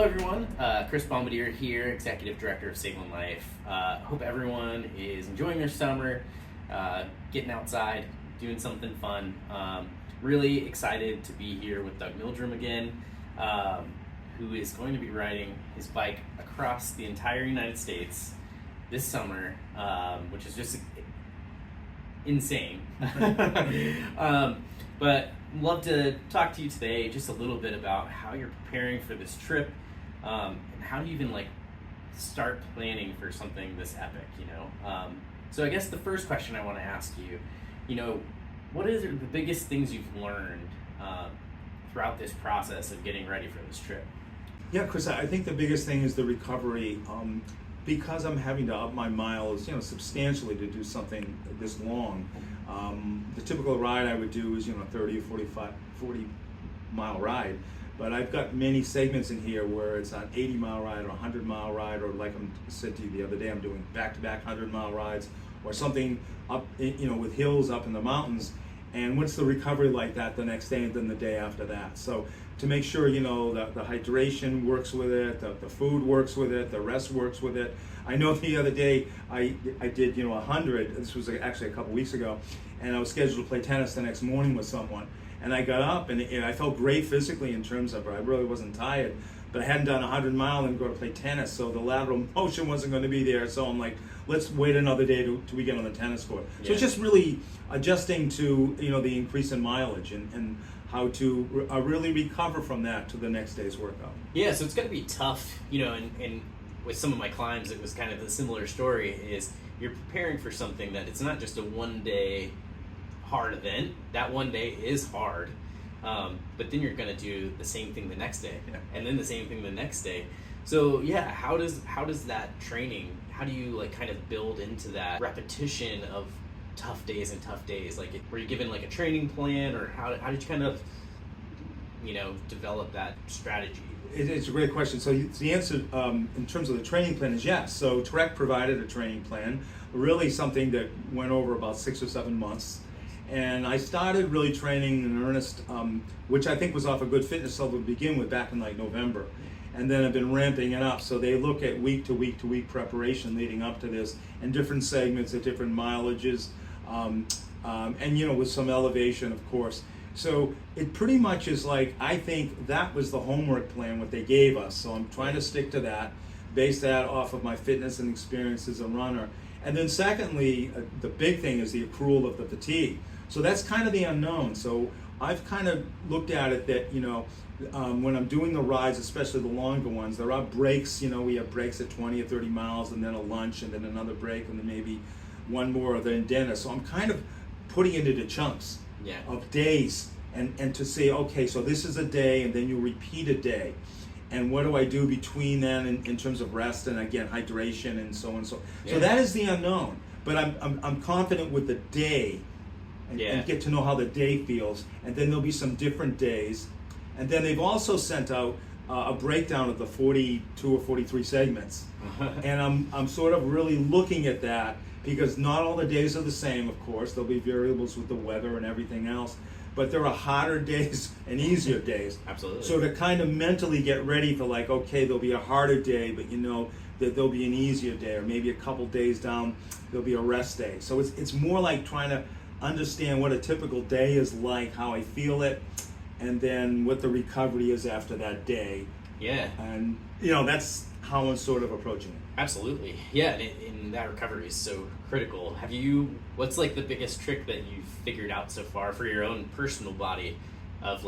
Hello everyone, Chris Bombardier here, Executive Director of Save One Life. Hope everyone is enjoying their summer, getting outside, doing something fun. Really excited to be here with Doug Mildram again, who is going to be riding his bike across the entire United States this summer, which is just insane. But love to talk to you today just a little bit about how you're preparing for this trip, and how do you even start planning for something this epic, So I guess the first question I want to ask you, what is the biggest things you've learned throughout this process of getting ready for this trip? Yeah, Chris, I think the biggest thing is the recovery. Because I'm having to up my miles, substantially to do something this long. The typical ride I would do is, 30 or 40 mile ride. But I've got many segments in here where it's an 80 mile ride or 100 mile ride, or like I said to you the other day, I'm doing back-to-back 100 mile rides, or something up, with hills up in the mountains. And what's the recovery like that the next day and then the day after that? So to make sure, the hydration works with it, the food works with it, the rest works with it. I know the other day I did, 100, this was actually a couple weeks ago, and I was scheduled to play tennis the next morning with someone. And I got up and I felt great physically in terms of, I really wasn't tired, but I hadn't done 100 mile and go to play tennis, so the lateral motion wasn't going to be there. So I'm like, let's wait another day till we get on the tennis court. Yeah. So it's just really adjusting to, the increase in mileage and how to really recover from that to the next day's workout. Yeah, so it's going to be tough, and with some of my clients, it was kind of a similar story, is you're preparing for something that it's not just a one-day hard event. That one day is hard, but then you're going to do the same thing the next day, and then the same thing the next day. So yeah, how does that training, how do you kind of build into that repetition of tough days and tough days? Were you given a training plan, or how did you kind of develop that strategy? It's a great question. So the answer in terms of the training plan is yes. So Trek provided a training plan, really something that went over about 6 or 7 months. And I started really training in earnest, which I think was off a good fitness level to begin with back in November. And then I've been ramping it up. So they look at week to week to week preparation leading up to this, and different segments at different mileages, and with some elevation, of course. So it pretty much is I think that was the homework plan, what they gave us. So I'm trying to stick to that, base that off of my fitness and experience as a runner. And then secondly, the big thing is the accrual of the fatigue. So that's kind of the unknown. So I've kind of looked at it that, when I'm doing the rides, especially the longer ones, there are breaks. We have breaks at 20 or 30 miles, and then a lunch, and then another break, and then maybe one more, or then dinner. So I'm kind of putting it into chunks of days, and to say, okay, so this is a day, and then you repeat a day. And what do I do between then in terms of rest and, again, hydration and so on. So that is the unknown. But I'm confident with the day, and get to know how the day feels. And then there'll be some different days. And then they've also sent out a breakdown of the 42 or 43 segments. And I'm sort of really looking at that, because not all the days are the same, of course. There'll be variables with the weather and everything else. But there are harder days and easier days. Absolutely. So to kind of mentally get ready for okay, there'll be a harder day, but that there'll be an easier day, or maybe a couple days down, there'll be a rest day. So it's more like trying to understand what a typical day is like, how I feel it, and then what the recovery is after that day. Yeah. And, that's how I'm sort of approaching it. Absolutely. Yeah, and that recovery is so critical. What's the biggest trick that you've figured out so far for your own personal body of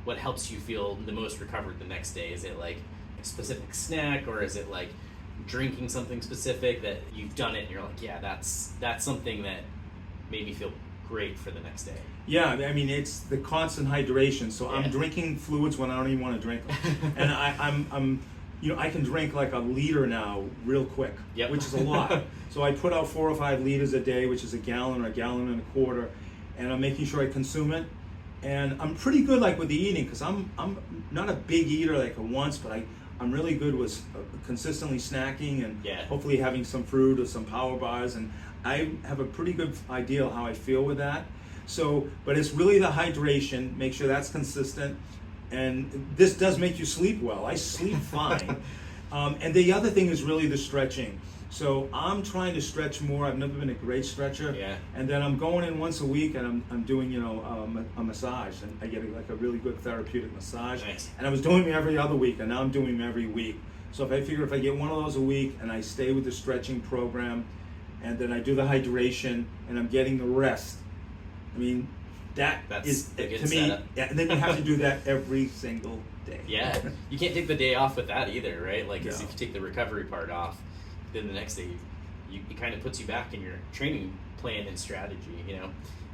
what helps you feel the most recovered the next day? Is it a specific snack, or is it drinking something specific that you've done it and you're yeah, that's something that made me feel great for the next day? Yeah, I mean, it's the constant hydration. So I'm drinking fluids when I don't even want to drink them. And I'm I can drink a liter now real quick, which is a lot. So I put out 4 or 5 liters a day, which is a gallon or a gallon and a quarter, and I'm making sure I consume it. And I'm pretty good with the eating, because I'm not a big eater at once, but I'm really good with consistently snacking and hopefully having some fruit or some power bars, and I have a pretty good idea of how I feel with that. So, but it's really the hydration, make sure that's consistent, And this does make you sleep well. I sleep fine. And the other thing is really the stretching. So I'm trying to stretch more. I've never been a great stretcher. Yeah. And then I'm going in once a week, and I'm doing a massage, and I get like a really good therapeutic massage. Nice. And I was doing them every other week, and now I'm doing them every week. So if I get one of those a week, and I stay with the stretching program, and then I do the hydration, and I'm getting the rest, I mean, That's is a good to me. setup. Yeah, and then you have to do that every single day. Yeah, you can't take the day off with that either, right? Like, 'cause No. if you take the recovery part off, then the next day it kind of puts you back in your training plan and strategy.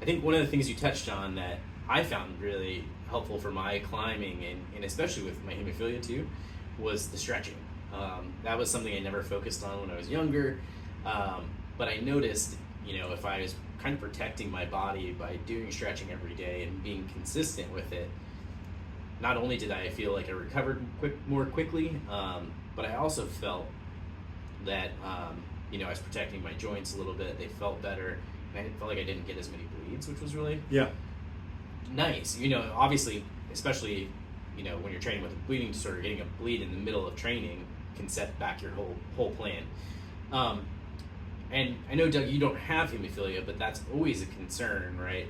I think one of the things you touched on that I found really helpful for my climbing, and especially with my hemophilia too, was the stretching. That was something I never focused on when I was younger, but I noticed, if I was kind of protecting my body by doing stretching every day and being consistent with it, not only did I feel like I recovered more quickly, but I also felt that I was protecting my joints a little bit. They felt better, and I felt like I didn't get as many bleeds, which was really nice. Obviously, especially when you're training with a bleeding disorder, getting a bleed in the middle of training can set back your whole plan. And I know, Doug, you don't have hemophilia, but that's always a concern, right?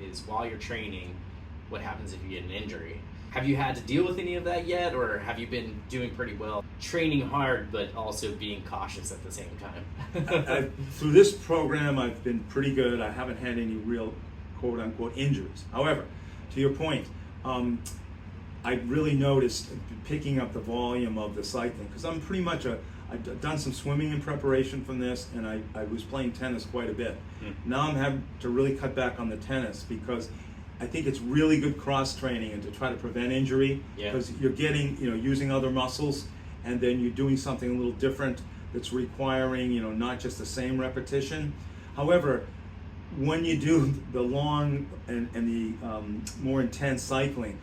Is while you're training, what happens if you get an injury? Have you had to deal with any of that yet, or have you been doing pretty well, training hard but also being cautious at the same time? Through this program, I've been pretty good. I haven't had any real quote-unquote injuries. However, to your point, I really noticed picking up the volume of the cycling, because I'm pretty much I've done some swimming in preparation from this, and I was playing tennis quite a bit. Now I'm having to really cut back on the tennis, because I think it's really good cross training and to try to prevent injury, because you're getting, using other muscles, and then you're doing something a little different that's requiring, not just the same repetition. However, when you do the long and the more intense cycling,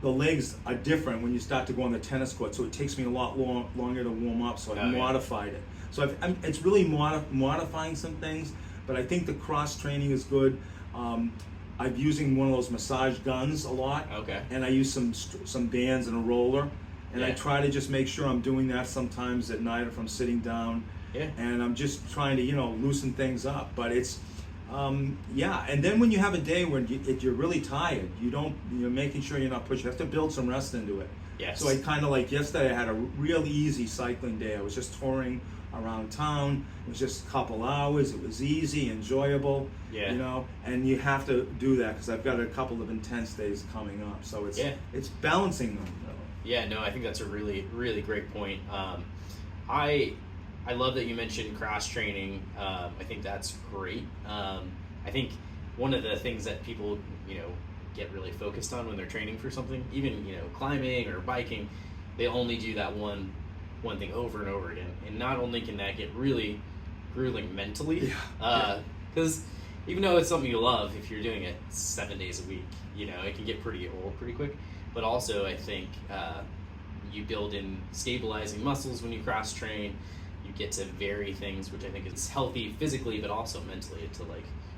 the legs are different when you start to go on the tennis court, so it takes me a lot longer to warm up, so I've modified it. So it's really modifying some things, but I think the cross training is good. I'm using one of those massage guns a lot, and I use some bands and a roller, and I try to just make sure I'm doing that sometimes at night if I'm sitting down, and I'm just trying to loosen things up. But it's and then when you have a day when you're really tired, you're making sure you're not pushing. You have to build some rest into it. So I kind of like yesterday, I had a real easy cycling day. I was just touring around town. It was just a couple hours. It was easy, enjoyable. And you have to do that, because I've got a couple of intense days coming up. So it's balancing them. Yeah, no, I think that's a really, really great point. I love that you mentioned cross training. I think that's great. I think one of the things that people, get really focused on when they're training for something, even, climbing or biking, they only do that one thing over and over again. And not only can that get really grueling mentally, because even though it's something you love, if you're doing it 7 days a week, it can get pretty old pretty quick. But also, I think you build in stabilizing muscles when you cross train. You get to vary things, which I think is healthy physically, but also mentally, to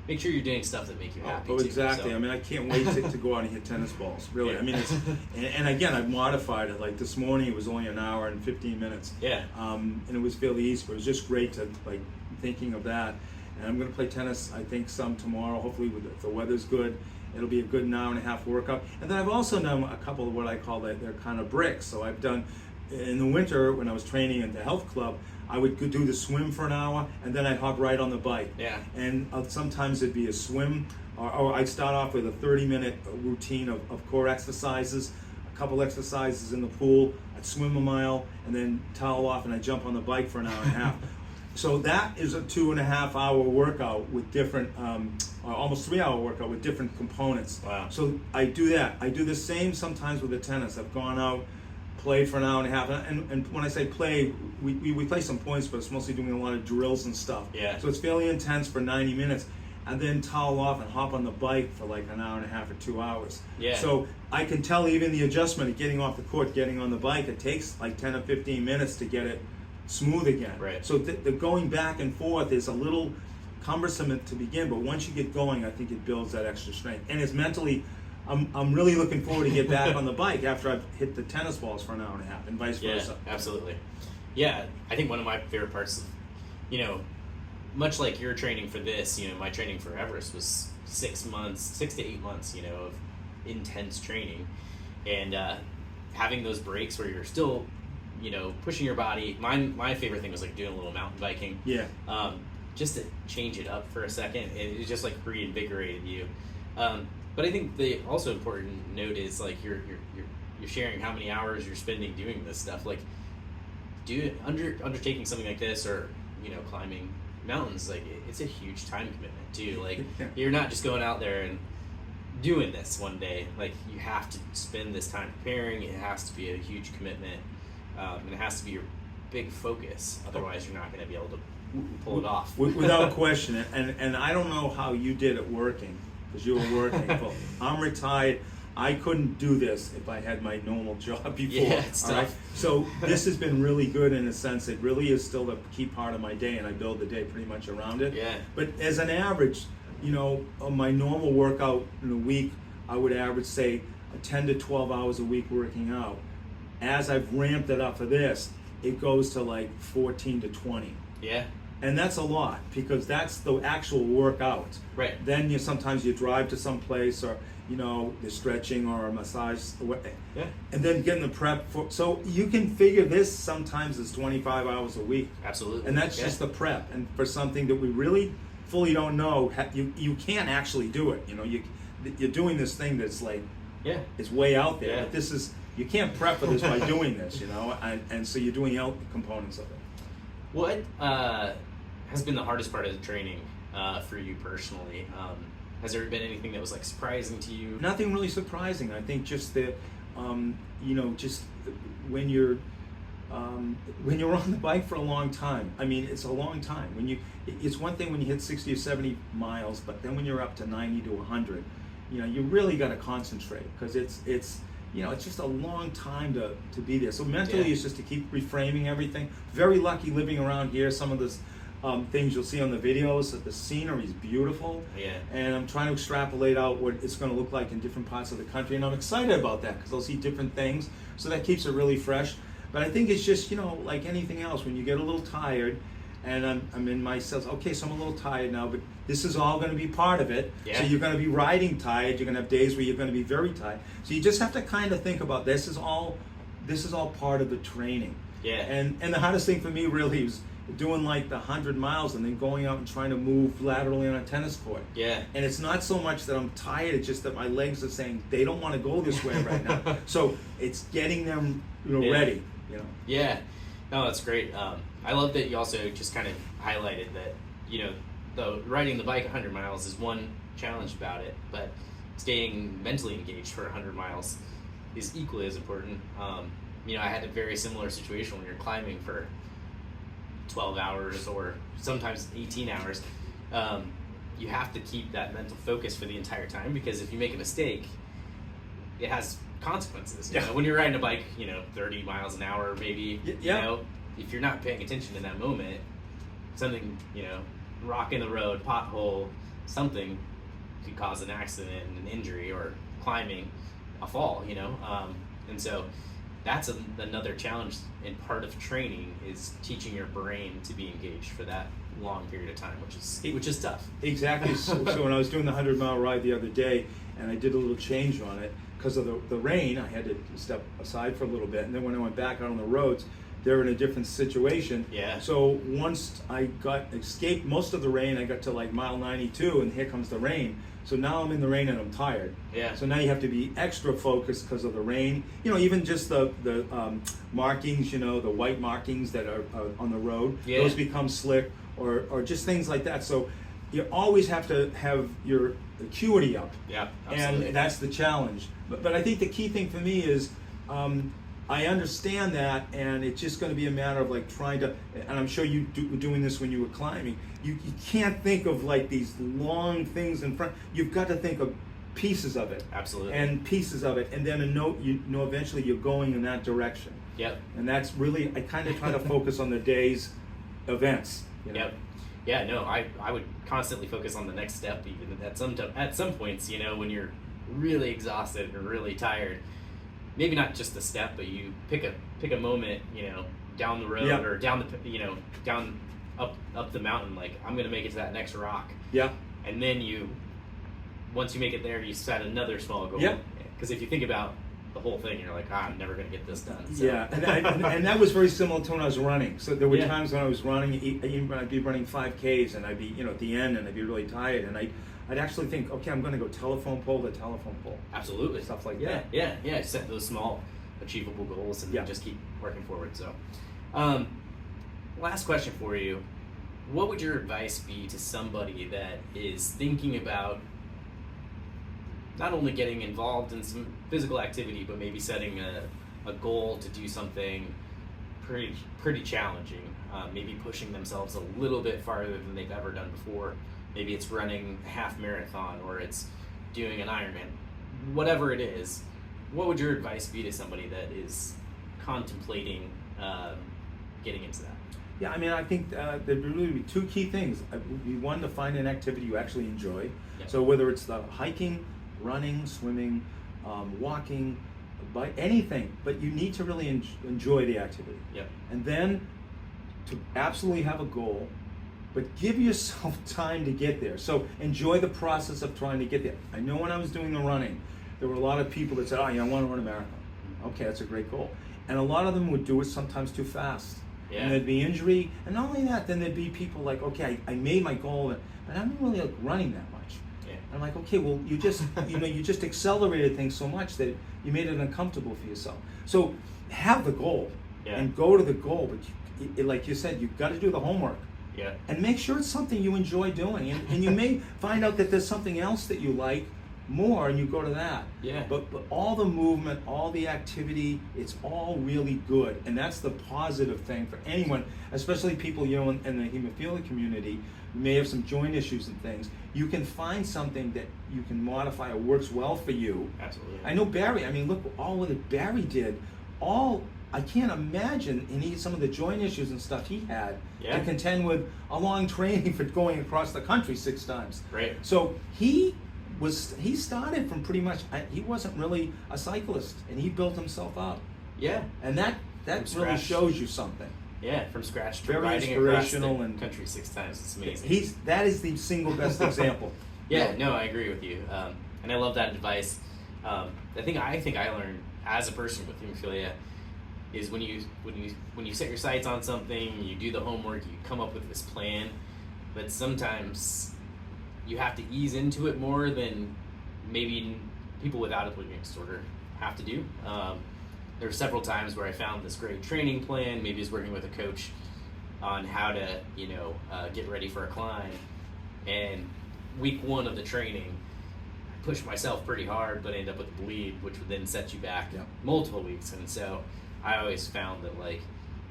make sure you're doing stuff that make you happy. Oh, exactly. So. I mean, I can't wait to go out and hit tennis balls. Really. I mean, it's and again, I've modified it. Like this morning, it was only an hour and 15 minutes. And it was fairly easy. But it was just great to thinking of that. And I'm going to play tennis, I think, some tomorrow. Hopefully, if the weather's good, it'll be a good hour and a half workout. And then I've also done a couple of what I call they're kind of bricks. So I've done in the winter when I was training at the health club. I would do the swim for an hour, and then I'd hop right on the bike. And sometimes it'd be a swim, or I'd start off with a 30-minute routine of core exercises, a couple exercises in the pool. I'd swim a mile, and then towel off, and I'd jump on the bike for an hour and a half. So that is a 2.5 hour workout with different, almost 3 hour workout with different components. Wow. So I do that. I do the same sometimes with the tennis. I've gone out, played for an hour and a half, and when I say play, we play some points, but it's mostly doing a lot of drills and stuff. So it's fairly intense for 90 minutes, and then towel off and hop on the bike for like an hour and a half or 2 hours. So I can tell even the adjustment of getting off the court, getting on the bike, it takes like 10 or 15 minutes to get it smooth again. So the going back and forth is a little cumbersome to begin, but once you get going, I think it builds that extra strength, and it's mentally I'm really looking forward to get back on the bike after I've hit the tennis balls for an hour and a half, and vice versa. Yeah, absolutely. Yeah, I think one of my favorite parts of, much like your training for this, my training for Everest was 6 to 8 months, of intense training, and having those breaks where you're still, pushing your body. My favorite thing was like doing a little mountain biking. Yeah. Just to change it up for a second, it just like reinvigorated you. But I think the also important note is like you're sharing how many hours you're spending doing this stuff. Like, undertaking something like this, or climbing mountains, like it's a huge time commitment too. Like you're not just going out there and doing this one day. Like you have to spend this time preparing. It has to be a huge commitment, and it has to be your big focus. Otherwise, you're not going to be able to pull it off. Without question. And I don't know how you did it working, because you were working. But I'm retired. I couldn't do this if I had my normal job before. Yeah, it's tough. Right? So this has been really good in a sense. It really is still a key part of my day, and I build the day pretty much around it. Yeah. But as an average, on my normal workout in a week, I would average, say, 10 to 12 hours a week working out. As I've ramped it up for this, it goes to like 14 to 20. Yeah. And that's a lot, because that's the actual workout. Right. Then sometimes you drive to some place, or the stretching or a massage. Yeah. And then getting the prep for. So you can figure this sometimes is 25 hours a week. Absolutely. And that's just the prep. And for something that we really fully don't know, you can't actually do it. You're doing this thing that's like, it's way out there. Yeah. But this is, you can't prep for this by doing this, and so you're doing the components of it. What has been the hardest part of the training for you personally? Has there been anything that was like surprising to you? Nothing really surprising. I think just the, just when you're on the bike for a long time. I mean, it's a long time. It's one thing when you hit 60 or 70 miles, but then when you're up to 90 to 100, you really got to concentrate, because it's just a long time to be there. So mentally, it's just to keep reframing everything. Very lucky living around here. Some of the things you'll see on the videos, that the scenery is beautiful. Yeah. And I'm trying to extrapolate out what it's going to look like in different parts of the country, and I'm excited about that, because I'll see different things. So that keeps it really fresh. But I think it's just, like anything else, when you get a little tired, and I'm in my cells, okay, so I'm a little tired now, but this is all going to be part of it. Yeah. So you're going to be riding tired, you're going to have days where you're going to be very tired. So you just have to kind of think about this is all part of the training. Yeah. And the hardest thing for me really was doing like the 100 miles and then going out and trying to move laterally on a tennis court. Yeah. And it's not so much that I'm tired, it's just that my legs are saying they don't want to go this way right now. So it's getting them ready. Yeah. No, that's great. I love that you also just kind of highlighted that, though riding the bike 100 miles is one challenge about it, but staying mentally engaged for 100 miles is equally as important. I had a very similar situation when you're climbing for 12 hours or sometimes 18 hours. You have to keep that mental focus for the entire time, because if you make a mistake, it has consequences. When you're riding a bike, 30 miles an hour, maybe, if you're not paying attention in that moment, something, rock in the road, pothole, something could cause an accident, an injury, or climbing, a fall, and so that's another challenge, and part of training is teaching your brain to be engaged for that long period of time, which is tough. Exactly. So when I was doing the 100-mile ride the other day, and I did a little change on it, because of the rain, I had to step aside for a little bit, and then when I went back out on the roads, they're in a different situation. Yeah. So once I escaped most of the rain, I got to like mile 92, and here comes the rain. So now I'm in the rain and I'm tired. Yeah. So now you have to be extra focused because of the rain. Even just the markings, the white markings that are on the road, those become slick, or just things like that. So you always have to have your acuity up. Yeah, absolutely. And that's the challenge. But I think the key thing for me is, I understand that, and it's just going to be a matter of like trying to, and I'm sure you were doing this when you were climbing, you can't think of like these long things in front. You've got to think of pieces of it. Absolutely. And pieces of it, and then eventually you're going in that direction. Yep. And that's really, I kind of try to focus on the day's events. Yep. Yeah, no, I would constantly focus on the next step, even at some points, when you're really exhausted and really tired, maybe not just a step, but you pick a moment, down the road, or down down up the mountain, like, I'm gonna make it to that next rock. Yeah. And then once you make it there, you set another small goal. Yeah. Because if you think about the whole thing, you're like, I'm never gonna get this done. So. Yeah, and that was very similar to when I was running. So there were Yeah. times when I was running, even when I'd be running 5Ks, and I'd be, at the end, and I'd be really tired, and I'd actually think, okay, I'm going to go telephone pole to telephone pole. Absolutely. Stuff like Yeah, that. yeah. Set those small, achievable goals, and Yeah. just keep working forward. So, last question for you: what would your advice be to somebody that is thinking about not only getting involved in some physical activity, but maybe setting a goal to do something pretty challenging, maybe pushing themselves a little bit farther than they've ever done before? Maybe it's running a half marathon, or it's doing an Ironman. Whatever it is, what would your advice be to somebody that is contemplating getting into that? Yeah, I mean, I think there'd really be two key things. One, to find an activity you actually enjoy. Yep. So whether it's the hiking, running, swimming, walking, anything, but you need to really enjoy the activity. Yep. And then to absolutely have a goal, but give yourself time to get there. So enjoy the process of trying to get there. I know when I was doing the running, there were a lot of people that said, I want to run a marathon. Okay, that's a great goal. And a lot of them would do it sometimes too fast. Yeah. And there'd be injury. And not only that, then there'd be people like, okay, I made my goal, but I'm not really like running that much. Yeah. And I'm like, okay, well, you just, you just accelerated things so much that you made it uncomfortable for yourself. So have the goal and go to the goal. But like you said, you've got to do the homework. Yeah. And make sure it's something you enjoy doing. And you may find out that there's something else that you like more, and you go to that. Yeah. But all the movement, all the activity, it's all really good. And that's the positive thing for anyone, especially people, in the hemophilia community who may have some joint issues and things. You can find something that you can modify or works well for you. Absolutely. I know Barry, look all that Barry did, I can't imagine some of the joint issues and stuff he had to contend with a long training for going across the country 6 times. Right. So he started from pretty much, he wasn't really a cyclist, and he built himself up. Yeah. And that really shows you something. Yeah, from scratch to Very riding across the inspirational and country 6 times. It's amazing. That is the single best example. Yeah, no, I agree with you, and I love that advice. The thing I think I learned as a person with hemophilia is when you set your sights on something, you do the homework, you come up with this plan, but sometimes you have to ease into it more than maybe people without a bleeding disorder have to do. There were several times where I found this great training plan, maybe I was working with a coach on how to, get ready for a climb, and week 1 of the training, I pushed myself pretty hard, but ended up with a bleed, which would then set you back multiple weeks. And so I always found that, like,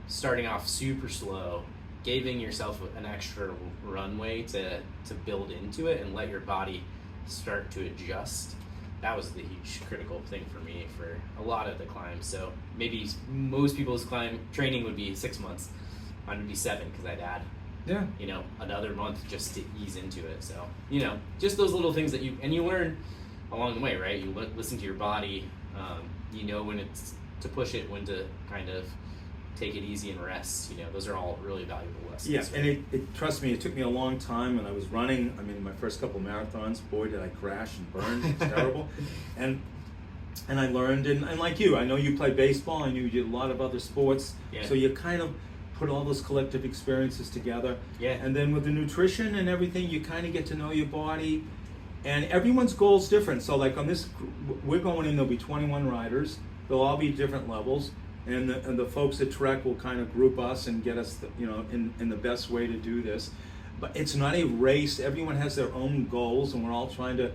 starting off super slow, giving yourself an extra runway to build into it and let your body start to adjust, that was the huge critical thing for me for a lot of the climbs. So maybe most people's climb training would be 6 months. Mine would be 7, because I'd add another month just to ease into it. So, just those little things that you learn along the way, right? You listen to your body, when it's to push it, when to kind of take it easy and rest. Those are all really valuable lessons. Yeah, and trust me, it took me a long time when I was running. My first couple marathons, boy, did I crash and burn. It's terrible. And I learned, and like you, I know you play baseball, I knew you did a lot of other sports, so you kind of put all those collective experiences together. Yeah. And then with the nutrition and everything, you kind of get to know your body, and everyone's goal is different. So like on this, we're going in, there'll be 21 riders, they'll all be different levels. And the folks at Trek will kind of group us and get us, in the best way to do this. But it's not a race. Everyone has their own goals, and we're all trying to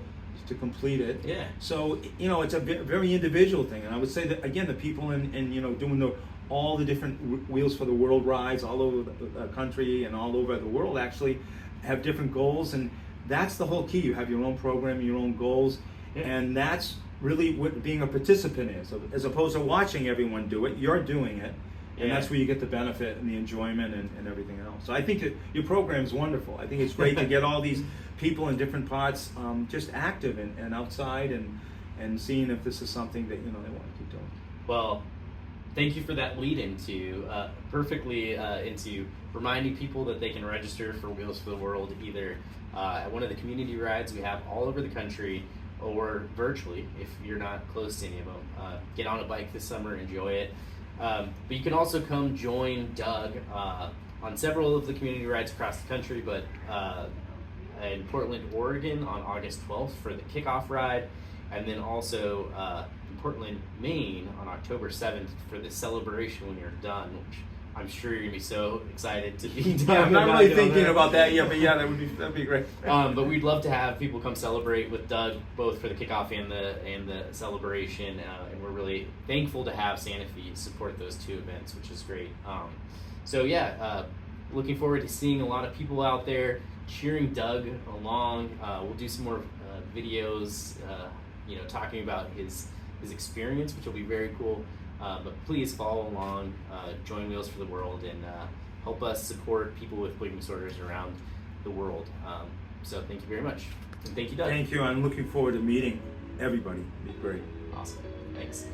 complete it. Yeah. So it's a very individual thing. And I would say that again, the people in doing all the different Wheels for the World rides all over the country and all over the world actually have different goals, and that's the whole key. You have your own program, your own goals, and that's really what being a participant is, as opposed to watching everyone do it. You're doing it, And that's where you get the benefit and the enjoyment and everything else. So I think that your program is wonderful. I think it's great to get all these people in different parts just active and outside and seeing if this is something that they want to keep doing. Well, thank you for that lead into perfectly into reminding people that they can register for Wheels for the World either at one of the community rides we have all over the country, or virtually if you're not close to any of them. Get on a bike this summer, enjoy it. But you can also come join Doug on several of the community rides across the country, but in Portland, Oregon on August 12th for the kickoff ride, and then also in Portland, Maine on October 7th for the celebration when you're done, which I'm sure you're going to be so excited to be done. I'm not really thinking about that yet, but yeah, that'd be great. But we'd love to have people come celebrate with Doug, both for the kickoff and the celebration, and we're really thankful to have Santa Fe support those two events, which is great. Looking forward to seeing a lot of people out there cheering Doug along. We'll do some more videos, talking about his experience, which will be very cool. But please follow along, join Wheels for the World, and help us support people with bleeding disorders around the world. So thank you very much. And thank you, Doug. Thank you. I'm looking forward to meeting everybody. It'd be great. Awesome. Thanks.